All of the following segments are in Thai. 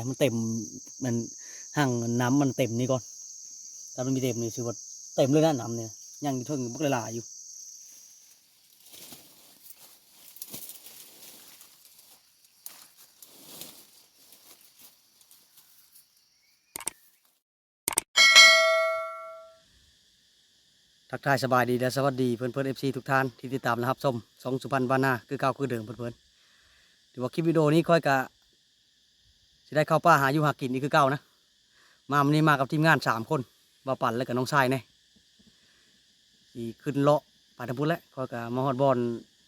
ให้มันเต็มมันห่างน้ำมันเต็มนี่ก่อนถ้ามันมีเต็มนี่คือว่าเต็มเลยนะน้ำเนี่ยยังถึงบักละลายอยู่ทักทายสบายดีและสวัสดีเพื่อนๆ FC ทุกท่านที่ติดตามนะครับชมสองสุพรรณบ้านนาคือเก่าคือเดิมเพื่อนๆถือว่าคลิปวิดีโอนี้ค่อยกะจะได้เข้าป่าหาอยู่หากินนี่คือเก่านะมาวันนี้มากับทีมงาน3 คนบ่าวปั่นและกับน้องชายเนี่ยที่ขึ้นเลาะป่าทำพุทธแล้วค่อยกะมาฮอดบอล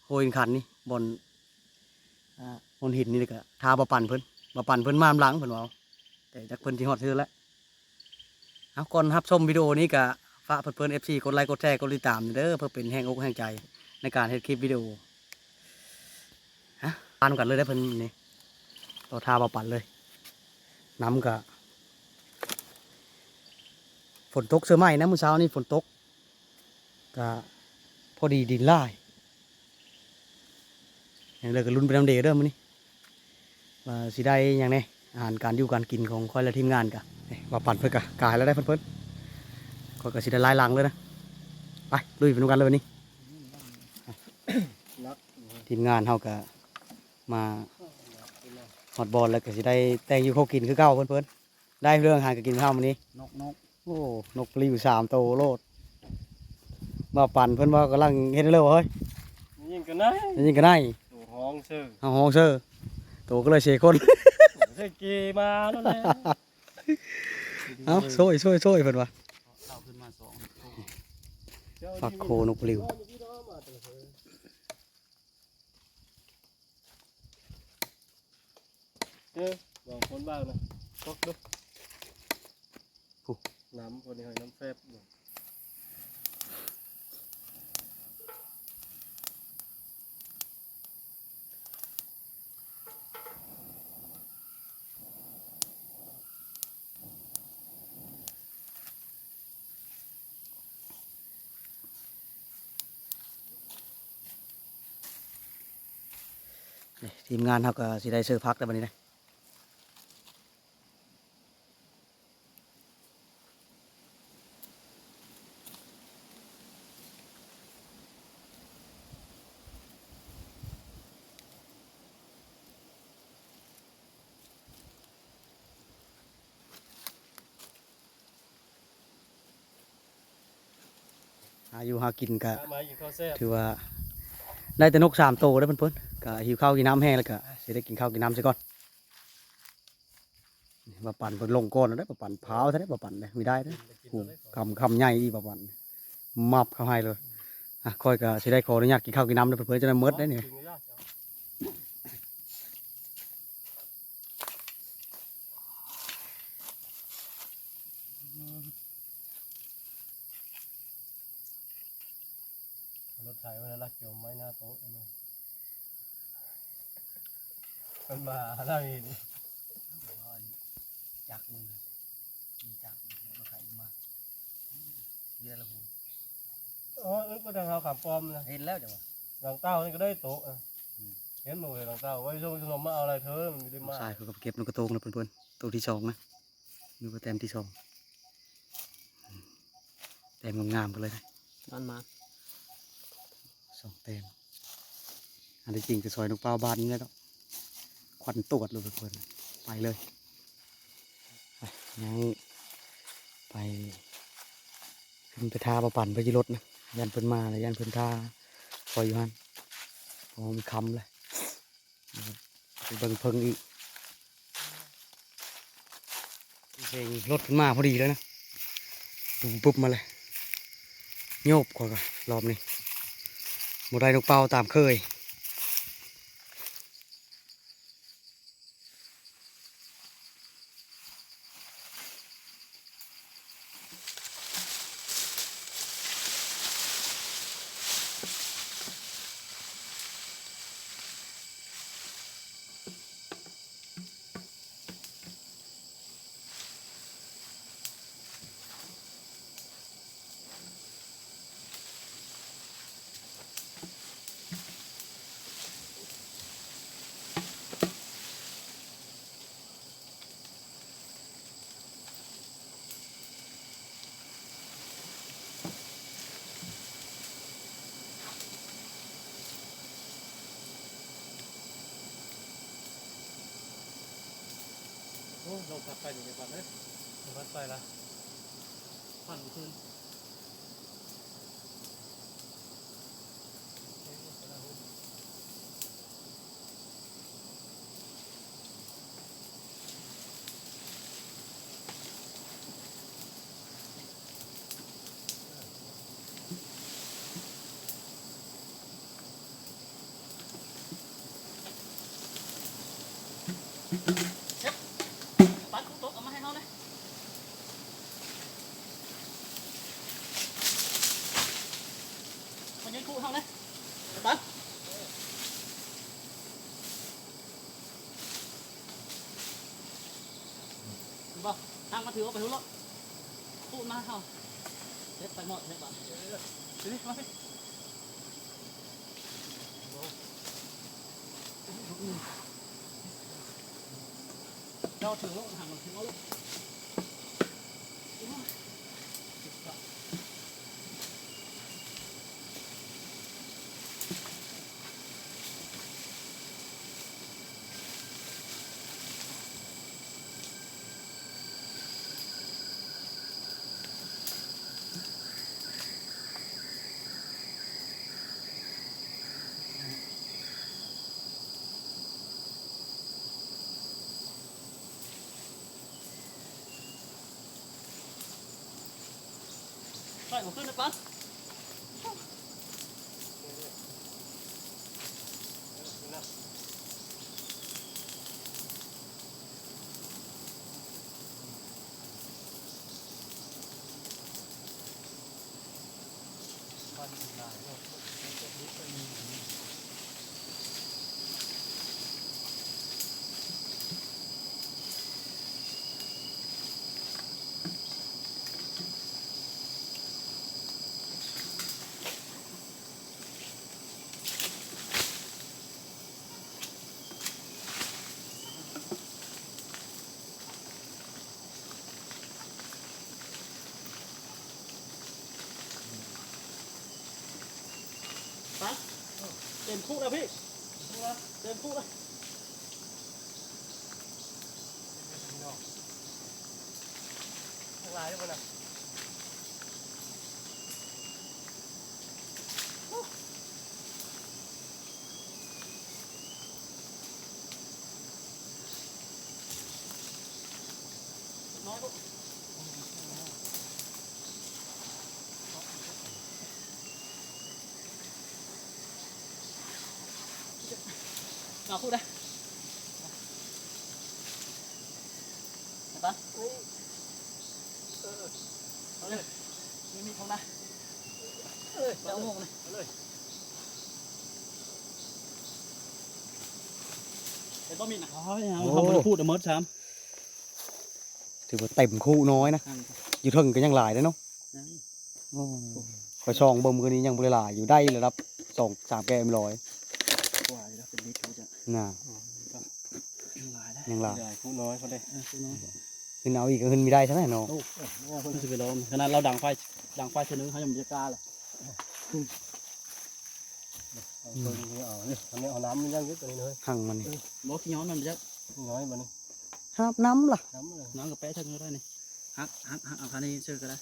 โฮยินขันนี่บอลบอลหินนี่เลยกะทาบ่าวปั่นเพิ่นมาหลังเพิ่นว่าแต่จากเพิ่นที่ฮอดซื้อแล้วเอาก่อนรับชมวิดีโอนี้กะฝากเพื่อนๆ FC กดไลค์กดแชร์กดติดตามเด้อเพื่อเป็นแห้งอกแห้งใจในการเฮ็ดคลิปวิดีโอปานกันเลยได้เพิ่นนี่ต่อทาบ่ปั่นเลยน้ำกะฝนตกเสื้อไหมนะมื้อเช้านี่ฝนตกกะพอดีดินล่ายอย่างเลยก็ลุ้นไปน้ำเดเด้อมื้อนี้ว่าสิได้อย่างนี้อาหารการอยู่การกินของค่อยและทีมงานกะบ่ปั่นเพิ่นกะกายแล้วได้เพิ่นค่อยก็สิได้ลายหลังเลยนะไปลุยไปดูกันเลยวันนี้ทีมงานเฮาก็มาฮอดบอลแล้วก็สิได้แต่งอยู่เขากินคือเก่าเพิ่นได้เรื่องหาก็กินข้าวมื้อนี้นกโอ้นกปลิว3 ตัวโลดมาปั่นเพิ่นว่ากำลังเฮ็ดเร็วเฮ้ยยิงกันได้ตัวห้องซื้อห้องเซอร์ตัวก็เลยเสียคนเสกีมาแล้วแหละเอ้าช่วยเพิ่นว่าฝักโคนกปลิวบอกคนบ้างนะตกดูน้ำคนนี้ให้น้ำแฟบทีมงานเฮาก็สิได้เสิร์ฟพักแต่บัดนี้นะหาอยู่หากินก็ถือว่าได้แต่นก3 ตัวได้เพิ่นก็หิวข้าวกินน้ำแห้งแล้วก็สิได้กินข้าวกินน้ำซะก่อนมาปั่นเพิ่นลงก้อนแล้วได้มาปั่นเผาซะได้มาปั่นเลยไม่ได้เด้อคำใหญ่อีบ่ปั่นมับเข้าให้เลยค่อยก็สิได้ขออนุญาตกินข้าวกินน้ำเพิ่นจะได้หมดได้นี่รถไถมันรักโยมไม้หน้าโต๊ะมันมาแล้วนี่จักมือมีจักรถไถมาเรียนละหูอ๋อก็ทางเขาขามปอมนะเห็นแล้วจังวะหลังเต้านี่ก็ได้โต๊ะเห็นหมดเลยหลังเต้าไว้ช่วงขนมมาเอาอะไรเธอมันไม่ได้มาใช่เขาก็เก็บนกกระโตงนะเพื่อนๆตัวที่2นะนี่ก็แต้มที่2แต้มงามๆไปเลยนั่นมา2 แต้มอันที่จริงจะซอยนกเป้าบ้านนี้แล้วควันตรวจเลยเพื่อนๆไปเลยยังไปขึ้นไปท่าประปั่นไปยีรถนะยันเพิ่นมาเลยยันเพิ่นท่าคอยอยู่ฮั่นพอมีคำเลยไปเบิ่งเพิ่งอีกเพลงรถขึ้นมาพอดีแล้วนะปุ๊บมาเลยโยบกว่ารอบนี้หมดได้นกเป้าตามเคย โอ้ลงพัดไปอยู่ในพัดเลยลงพัดไปละพันขึ้นปั้นตุ๊กเอามาให้เขาเลยมันยืนคู่เขาเลยปั้นบอกทางมาถือว่าไปทุกรถคู่มาเขาเด็ดไปหมดเด็ดบ้านถือมาสิเราถือรถห่างกันถือรถไปหมดขึ้นนะปั้นปั้นเต็มคู่แล้วพี่เต็มคู่แล้ว ทั้งหลายทุกคนอ่ะ น้อยลูกเอาคู่ได้เห็นปะเอาเลยไม่มีของนะเดี๋ยวเอาหมวกเลย เลย เห็นบ่มีนะเขาไม่ได้พูดเดี๋ยวมดซ้ำ ถือว่าเต็มคู่น้อยนะอยู่เทึงก็ยังหลายเลยเนาะคอยช่องเบิ่มกันนี้ยังบริหลายอยู่ได้ระดับ2-3 แก้มร้อย กว่าอยู่แล้วเป็นลิตรเขาจะ น่ะ ลายได้ ยังหลาย ใหญ่คู่น้อยเขาได้ คุณน้อย ขึ้นเอาอีกก็ขึ้นไม่ได้ใช่ไหมเนาะ โอ้คนจะไปลองขนาดเราดังไฟเชนึงเขายังไม่กล้าเลย เอาตัวนี้เอาเนี่ยทำเนี่ยเอาน้ำมันยังเยอะตัวนี้เลย หั่งมันนี่ บอกขี้ย้อนมันจะ น้อยมันนี่ หาบน้ำล่ะ น้ำเลย น้องกับแป๊ะเทิงก็ได้นี่ฮักเอาคันนี้เชื่อก็ได้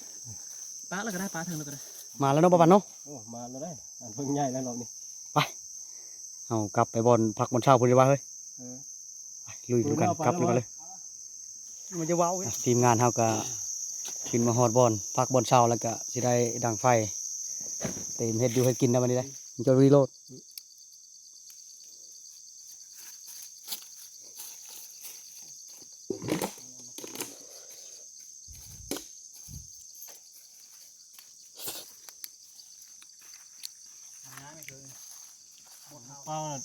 ป้าแล้วก็ได้ป้าเทิงแล้วก็ได้ มาแล้วเนาะป้าปันเนาะ โอ้มาแล้วได้อันเพิ่งใหญ่แล้วรอบนี้ เอากลับไปบอลพักบอลเช้าพูดดีว่าเฮ้ย เออ ไปลุยดูกันกลับดูกันเลยมันจะว้าวทีมงานเฮาก็ขึ้นมาฮอดบอลพักบอลเช้าแล้วก็สิได้ดังไฟเต็มเฮ็ดอยู่ให้กินนะวันนี้ได้มันจะรีโหลด เป้าน่ะ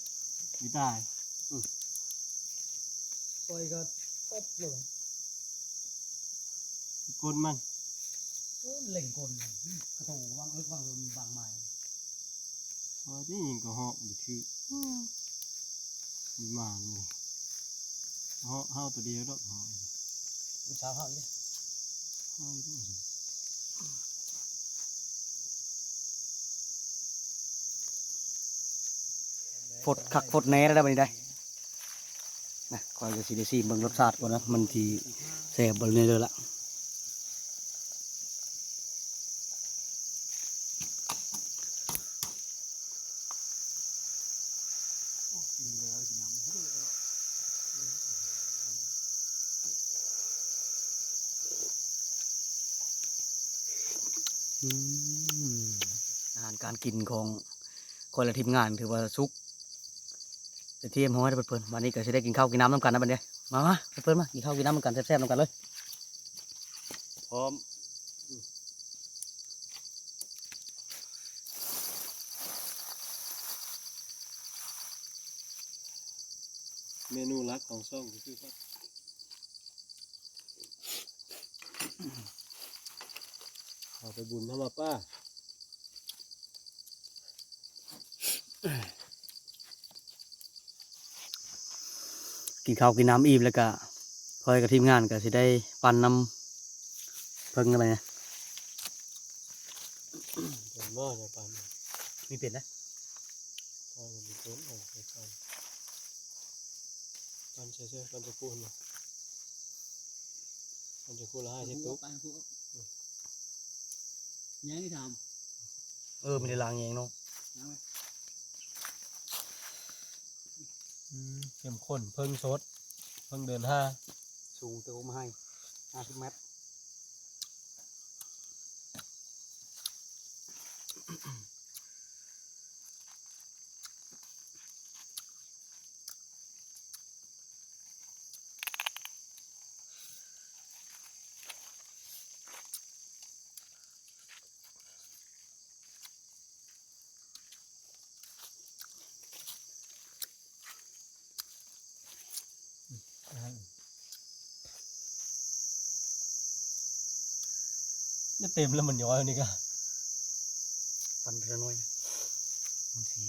มีตาย โอ้ยก็ตบเลย ก้นมัน เล่งกลกระตูวางวางบางไม้ โอ้ยนี่ยิงก็เหาะอยู่ชื่อมีหมานเลยเหาะตัวเดียวดอกเหาะ เช้าเฮาอีก เหาะอยู่ด้วย ฝดคักฝดแหน่ได้บัดนี้ได้ นะคอยจะสิได้ซีเบิ่งรสชาติก่อนนะมันสิแซ่บบ่เนี่ยเลยล่ะอืมอาหารการกินของคนละทีมงานถือว่าสุกเทียมห้อยเพิ่นวันนี้ก็จะได้กินข้าวกินน้ำน้ำกันนะบัดนี้มาเพิ่นมากินข้าวกินน้ำน้ำกันแซ่บๆน้ำกันเลย พร้อมเมนูหลักของช่องก็คือครับเอาไปบุญทำมาป้า กินข้าวกินน้ำอิ่มแล้วก็คอยกับทีมงานก็สิได้ปั่นน้ำเพิ่งอะไรเนี่ย เป็นหม้อในปัน มีเป็ดนะ ปันมีต้นของใส่ปันปันใช่ใช่ปันจะพูดนะปันจะพูดละห้าสิบตุ๊ก ไปพูดยังที่ท ไม่ได้ล้างเองเนาะ ำนะ เข้มข้นเพิ่งสดเพิ่งเดินห้า สูงเติมมาให้50 เมตรเนี่ยเต็มแล้วมันย้อยนี่ก็ ปั่นเพื่อน้อยนะมันสี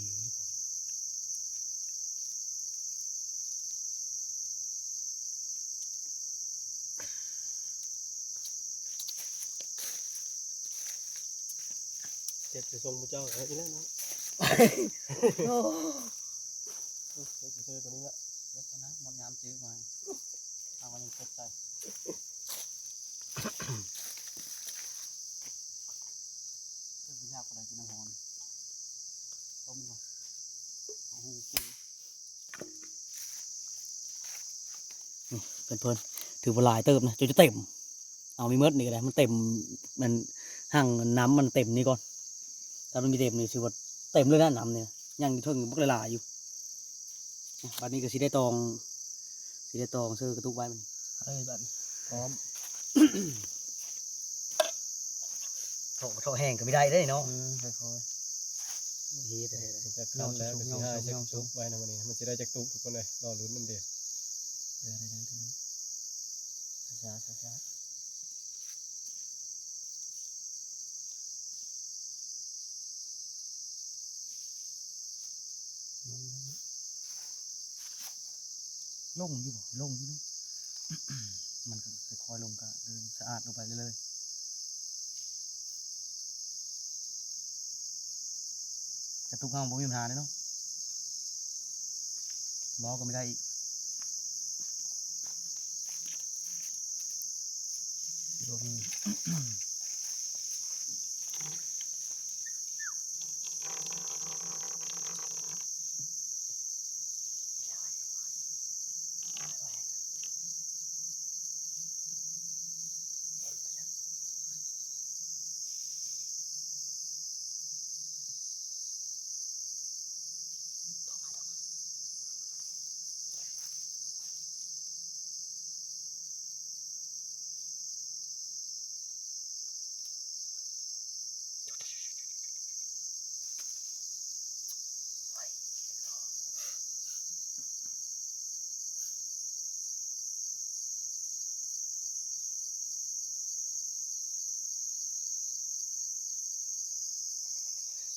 เจ็ดจะทรงพระเจ้าอีแล้วนะเจ็ดจะเจอตัวนี้ละ เดี๋ยวนะมันงามจื้อมาเอามันยังสดใจไม่ยากกว่าใดกินน้ำหอนต้มก่อนโอ้โห เพิ่นถือว่าหลายเติมนะจนจะเต็มเอามีเมิดนี่ก็ได้มันเต็มมันห่างน้ำมันเต็มนี่ก่อนถ้ามันมีเต็มนี่สิว่าเต็มเลยนะน้ำเนี่ยยังเทิงบักหลายๆอยู่บัดนี้ก็สิได้ตองซื้อกระตุกไว้มัน เฮ้ยบัดพร้อม โถแห้งก็ไม่ได้ได้เนาะ ค่อย เฮ็ด ๆจะขั้นแล้วก็สิห้าเช็คตุ๊กไว้นะวันนี้มันจะได้จากตุ๊กทุกคนเลยรอลุ้นน้ำเดียว ช้าลงอยู่บ่ลงอยู่เนาะ มันก็ค่อยๆลงก็เดินสะอาดลงไปเรื่อยๆกระตุกห้างบ่มีปัญหาเลยเนาะล้อก็ไม่ได้อีก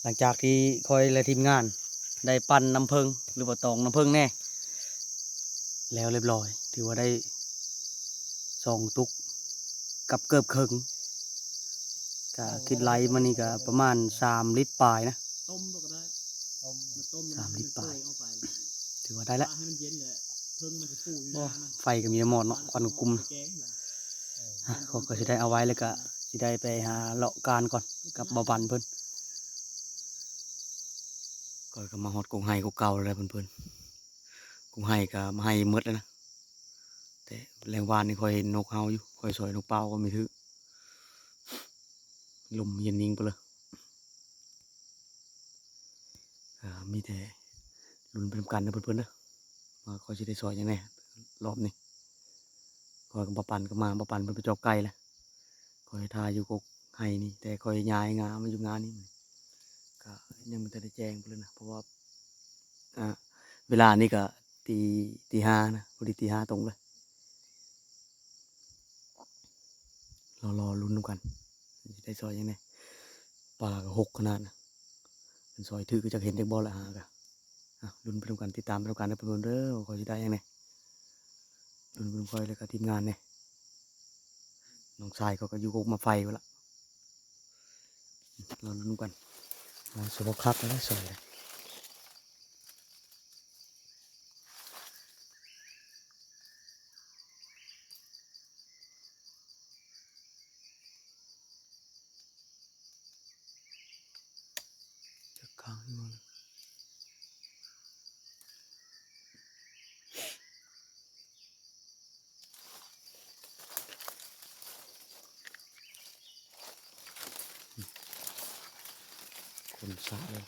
หลังจากที่คอยและทีมงานได้ปั่นน้ำผึ้งหรือว่าตองน้ำผึ้งแน่แล้วเรียบร้อยถือว่าได้2 ตุกกับเกือบครึ่งก็คิดไลฟ์มันนี่ก็ประมาณ3 ลิตรปลายนะ ต้มก็ได้ ต้ม มาต้ม 3 ลิตรปลาย เอาไป ถือว่าได้แล้ว ให้มันเย็นเลย พ พิ่งมันจะฟูอยู่ บ่ นะมัน ไฟก็มีแต่หมอดเนาะควันกุม แกงแบบ เขาก็สิได้เอาไว้แล้วก็สิได้ไปหาเลาะการก่อนกับบ่บันเพิ่นก็มาฮอดกงไห้กเก่าแล้วเพิ่นกงไห้ก็มาให้หมดแล้วนะแต่แรงวานนี่ค่อยเห็นนกเฮาอยู่ค่อยสอยนกเป้าก็ไม่ถือลมเย็นนิ่งไปเลยมีแต่ลุ้นไปทำกันนะเพิ่นๆเด้อว่าค่อยสิได้สอยจังได๋รอบนี้ค่อยกับบ่ปันก็มาบ่ปันเพิ่นไปจอกไก่แล้วค่อยทาอยู่กกไห้นี่แต่ค่อยย้ายงามาอยู่งานนี่ก็ยังบ่ทันได้แจ้งเพิ่นนะเพราะว่าเวลานี่ก็ตีห้านะพอดีตีห้าตรงเลยรอลุ้นกันจะได้ซอยยังไงปลาก็หกขนาดนะเป็นซอยถือก็จะเห็นจากบอลละหากะลุ้นไปดูกันติดตามไปดูกันนะเพื่อนๆเด้อขอจะได้ยังไงลุ้นไปดูคอยแล้วก็ทีมงานเนี่ยน้องชายเขาก็อยู่กบมาไฟไว้ละเราลุ้นกันสมบูรณ์ครับแล้วซอยเลยจะค้างอยู่เลยคนสะเลย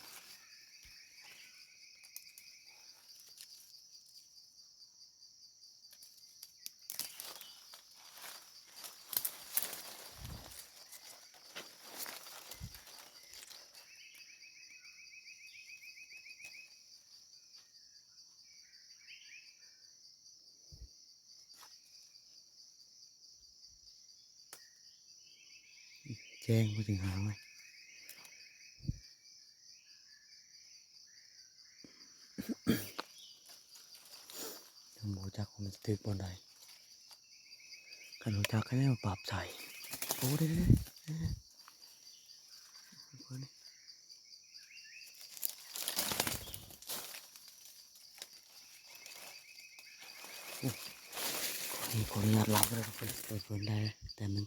แจ้งไปถึงหางไหมยังโมจักมันจะถึกบนใดกันโมจักแค่นี้มาปรับใส่โอ้ได้นี่ขออนุญาตรับเลยเปิดได้แต่มัน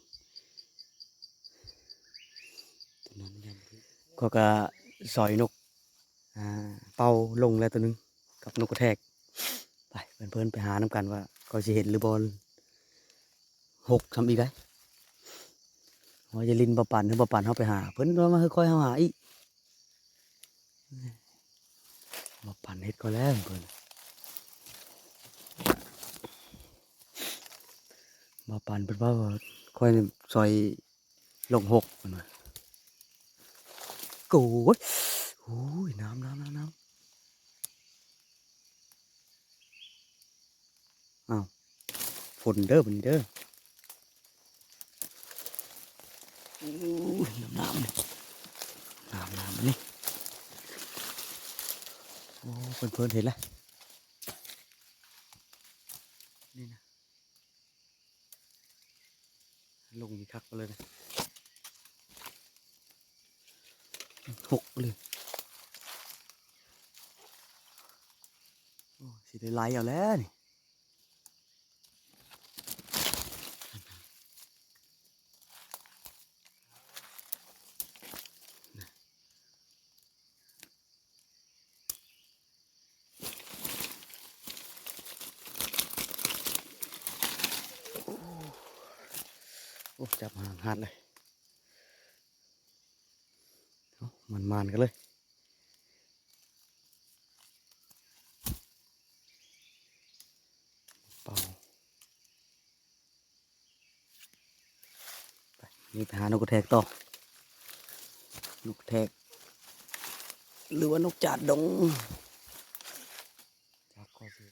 ตัวนั้นยังก็สอยนกเป่าลงแล้วตัวนึงกับนกกระแทกไปเพื่อนๆไปหาน้ำกันว่าก็จะเห็นหรือบอลหกทำอีกได้ว่าจะลินบปั่นหรือบปั่นเขาไปหาเพิ่นว่ามาค่อยๆเขาหาอีกบปั่นเฮ็ดก็แล้วเพิ่นบปั่นเป็นว่าค่อยซอยลงหกเพิ่นว่ากูยโอ้ยน้ำอ้าวฝนเด้อบัดนี้เด้ออู้ยน้ำนี่น้ำนี่โอ้เพื่อนๆเห็นแล้วนี่นะลงอีกคักไปเลยนะหกเลยโอ้สิได้ไล่เอาแล้วนี่โอ้จับหางหัดเลยเอามันกันเลยเป่าไปนี่ไปหานกกระแทกต่อนกกระแทกหรือว่านกจาดดงจับข้อสิ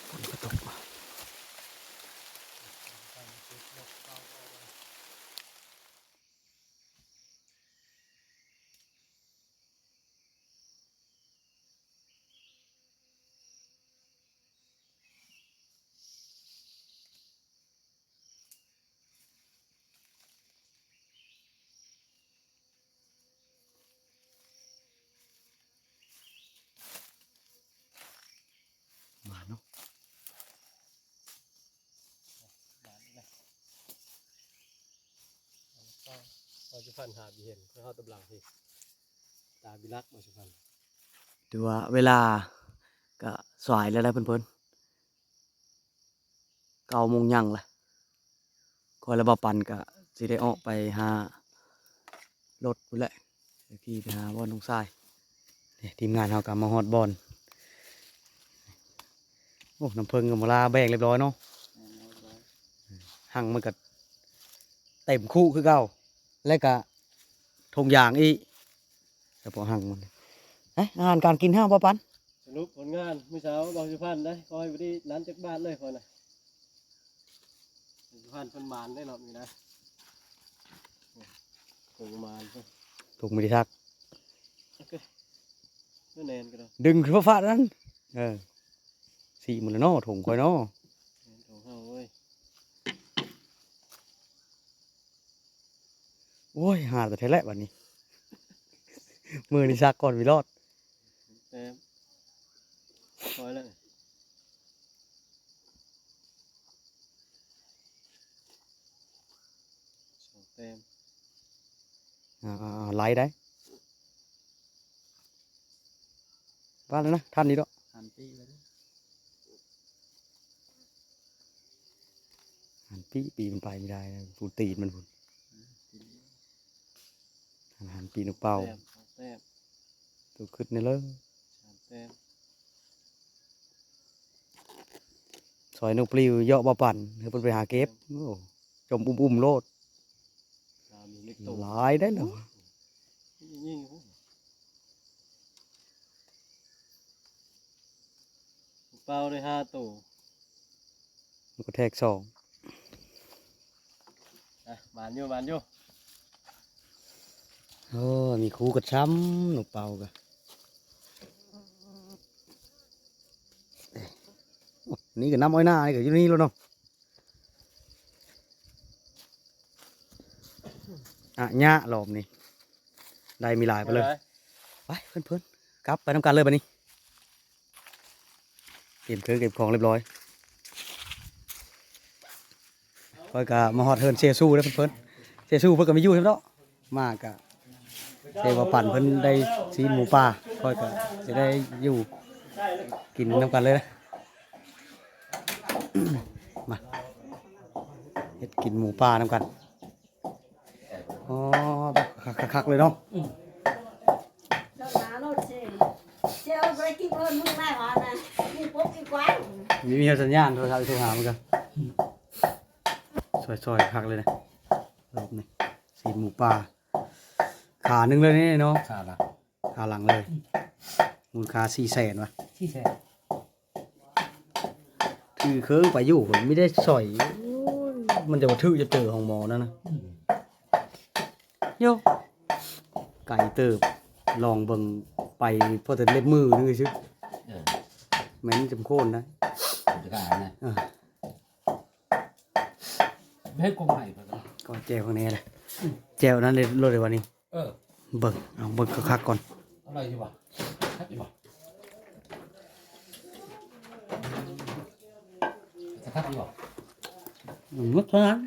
ฝนก็ตกมา สุพรรณหาบีเห็นเขาตำลังที่ตาบิลักมาสุพรรณ ดูว่าเวลาก็สายแล้วนะเพิ่น9 โมงยังละคอยระบาปันก็สิได้ออกไปหารถพุ่นแหละขี่ไปหาบอลน้องทรายนี่ทีมงานเฮาก็มาฮอดบอลโอ้น้ำเพิงกับมะลาแบ่งเรียบร้อยเนาะหั่งมันก็เต็มคู่คือเก่าแล้วก็ทงยางอีกแต่พอหั่งมันอาหารการกินห้ามบ่ปัน สรุปผลงานมื้อเช้าบางสุพรรณได้คอยไปที่ร้านจักรบ้านเลยคนน่ะสุพรรณเพิ่นมานได้รอบนี้นะคงมานเพิ่น ถูกไม่ได้ทัก โอเคนู่นแนนก็ได้ ดึงขึ้นฟ้านั้นสี่หมันแล้วเนาะถุงคอยเนาะ แนนของเฮาเว้ย โอ้ยหาแต่เทแหละวันนี้ มือนี่ซักก่อนวิรอด แต้มคอยแล้วสองแต้ม ไล่ได้ว่าแล้วนะท่านนี้ด้วย หันปีเลย หันปีมันไปไม่ได้นะพูตีนมันพูหันปีนกเป่า แต้มสองแต้ม ตัวขึ้นในเลิศ สามแต้ม ซอยนกปลิวเยาะบ่ปั่นเพื่อไปหาเก็บโอ้จมอุ้มโลด มีเล็กโต หลายได้เหรอ ยิ่งเป้าได้5ตัว มันก็แทกสอง มานอยู่ มีคู่กระช้ำนกเป่ากันนี่ก็น้ำอ้อยหน้านี่ก็อยู่นี่แล้วเนาะหญ้าหลอมนี่ได้มีหลายไปเลย ไปเพื่อนๆกลับไปทำการเลยบัดนี้เก็บเครื่องเก็บของเรียบร้อยค่อยกะมาฮอดเฮิร์นเซซูแล้วเพื่อนๆเซซูเพิ่นก็ไม่อยู่ใช่ไหมเนาะมากกะเซว่าปั่นเพิ่นได้ซีนหมูป่าค่อยกะจะได้อยู่กินทำกันเลยนะ มาเฮ็ดกินหมูป่าทำกันอ๋อคักๆเลยเนาะ มีสัญญาณโทรศัพท์โทรหาเหมือนกันซอยๆคักเลยนะรอบนี้สีหมูป่าขาหนึ่งเลยนี่เนาะ ขาละ ขาหลังเลยมูลค่า400,000วะ ที่แท้ ถือเครื่องไปอยู่ผมไม่ได้สอยมันจะมาทื่อจะเจอของหมอนั่นนะโยไก่เติบลองเบิ่งไปพอแต่เล็บมือนึงเลยชิแม่นจำโค่นนะ จะกล้านะไม่ให้กลมใหม่ไปกัน ก่อนแจวข้างในเลยแจวนั้นเลยรถเลยวันนี้เบิ่งเอาเบิ่งคักๆก่อน อะไรอยู่วะทักอยู่วะจะทักอยู่วะ มึกเท่านั้น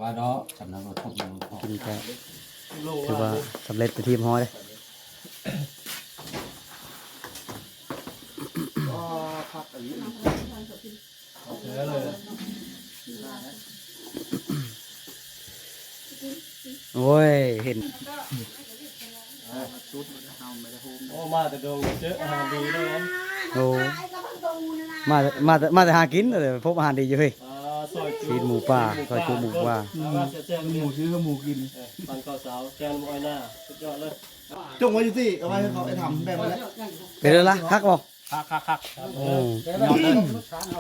ว่าเนาะสำนักรถทุกอย่างพอ กินแค่ถือว่าสำเร็จไปทีมฮ้อยเลย พักอันนี้เยอะเลย โอ้ยเห็น โอ้มาแต่ดงเจออาหารดีเลยนะ โอ้มาแต่หากินเลยพบอาหารดีอยู่เฮ้ย ซอย ชีสหมูป่าซอยจูหมูป่า แจ้งหมูซื้อหมูกินปันข้าวสาวแกงอ้อยหน้าสุดยอดเลย จงไว้อยู่ที่เอาไว้ให้เขาไปทำแบบนั้นแหละ เป็นไรล่ะคักบ่ คัก โอ้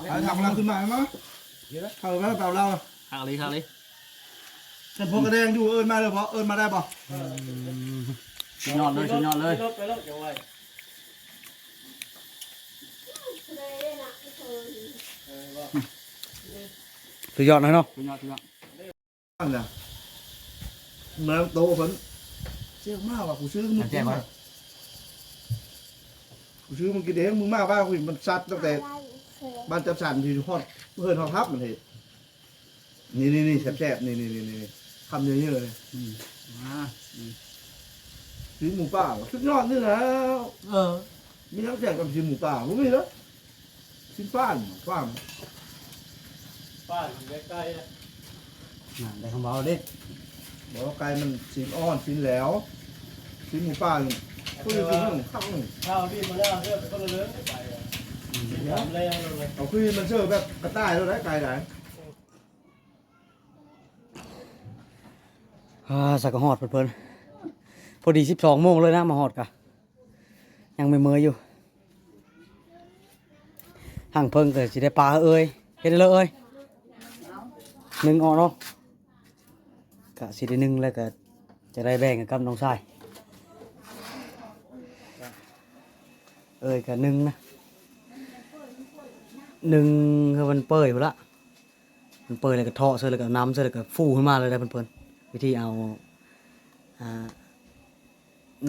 เอาทำเราขึ้นมาไหมเขาไปเปล่าเรา คักเลย ฉันพกกระแดงอยู่เอิญมาเลยเพราะเอิญมาได้ป่ะ สุดยอดเลย ไปรถเดี๋ยวไว้ สุดยอดเลยเนาะ สุดยอด นั่นแหละเมื่อโตผลเชี่ยมากว่ะกูซื้อมึงกินมากูซื้อมึงกินเองมึงมากว่ากูมันซัดตั้งแต่บ้านจับสันที่ฮอดเพื่อนฮอดทับมันเหตุ นี่แซ่บๆนี่คำเยอะๆเลย มา ชิ้นหมูป่าชุดยอดนี่แล้ว มีน้ำแซ่บกับชิ้นหมูป่าผมมีแล้วชิ้นฟ้าน ป้าอยู่ใกล้ๆนะ น่ะได้คำเบาเด้ บอกว่าไก่มันชิ้นอ่อนชิ้นแหล้วชิ้นหมูป่าก็จะกินหนึ่งข้าวหนึ่ง ข้าวที่มาแล้วเรื่องก็เลยเลื่อนไปอ่ะทำเลยเลย เอาคือมันเชื่อแบบกระต่ายแล้วได้ไก่ไหน สักกะฮอดเพิ่นพอดี12 โมงเลยนะมาฮอดกะยังไม่เมื่อยอยู่ห่างเพิ่งก็สิได้ปลาเอ้ยเฮ็ดได้เลยเอ้ยนึ่งออกเนาะกะสิได้นึ่งแล้วก็จะได้แบ่งกับน้องชายเอ้ยก็นึ่งนะนึ่งคือมันเปื่อยหมดละมันเปื่อยแล้วก็เทาะเสร็จแล้วก็น้ำเสร็จแล้วก็ฟูขึ้นมาเลยได้เพิ่นวิธีเอา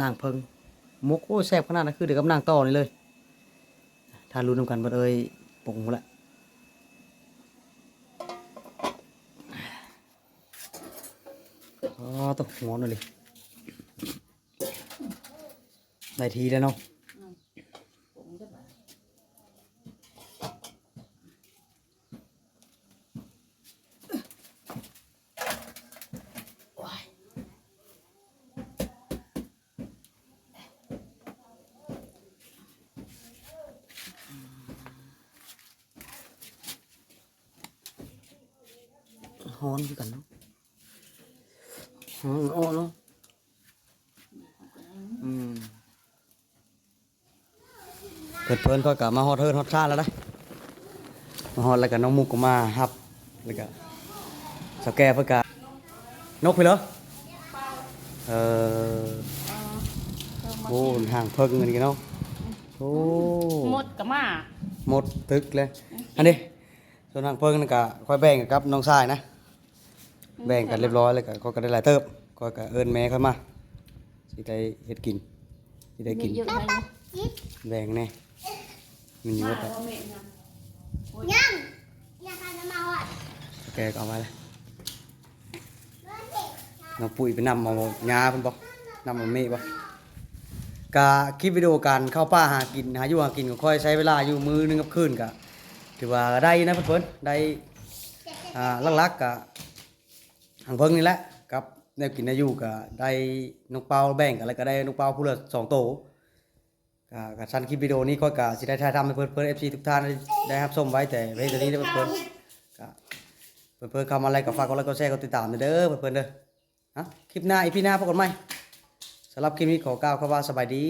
นางเพิงมุกโอ้แซ่บขนาดนั้นคือเดี๋ยวกับนางต่อนี่เลยถ้ารู้นำกันว่าเอ้ยปรุงหมดละอ๋อต้องหัวหน่อยเลยได้ทีแล้วเนาะฮ้อนคือกันเนาะฮ้อนอ้อเนาะเพิ่นก็กลับมาฮอดเทินฮอดชาแล้วนะมาฮอดแล้วก็น้องมุกก็มาฮับแล้วก็สแกเพิ่นก็นกไปเหรอเออโอ้ห่างเพิ่งอันนี้เนาะโอ้ หมดกับมา หมดตึกเลยอันนี้ส่วนห่างเพิ่งนั่นก็ค่อยแบ่งกับน้องชายนะแบ่งกันเรียบร้อยแล้วก็ได้หลายเติบก็เอิ้นแม่เข้ามาสิได้เฮ็ดกินสิได้กิน เยอะไหม แบ่งแน่มันอยู่ว่าแต่ ยังอยากทานน้ำเมาอ่ะ แกก็เอาไว้เลยน้องปุ๋ยไปนำเอางาเพิ่นบ่นำเอาเมฆบ่กะคลิปวิดีโอการเข้าป่าหากินหาอยู่หากินก็ค่อยใช้เวลาอยู่มื้อนึงกับคืนก็ถือว่าได้นะเพิ่นได้หลักๆก็หางเพิ่งนี่แหละกับแนวกินอายุก็ได้นกเปาแบ่งกันแล้วก็ได้นกเปาผู้ละ2 โตก็ชั้นคลิปวิดีโอนี้ก็สิได้ถ่ายทำให้เพิ่น FC ทุกท่านได้รับชมไว้แต่เพียงเท่านี้เด้อเพิ่นก็เพิ่นเข้ามาอะไรก็ฝากกดไลค์กดแชร์กดติดตามเด้อเพิ่นเด้อคลิปหน้าอีพีหน้าพบกันใหม่สำหรับคลิปนี้ขอกล่าวคำว่าสบายดี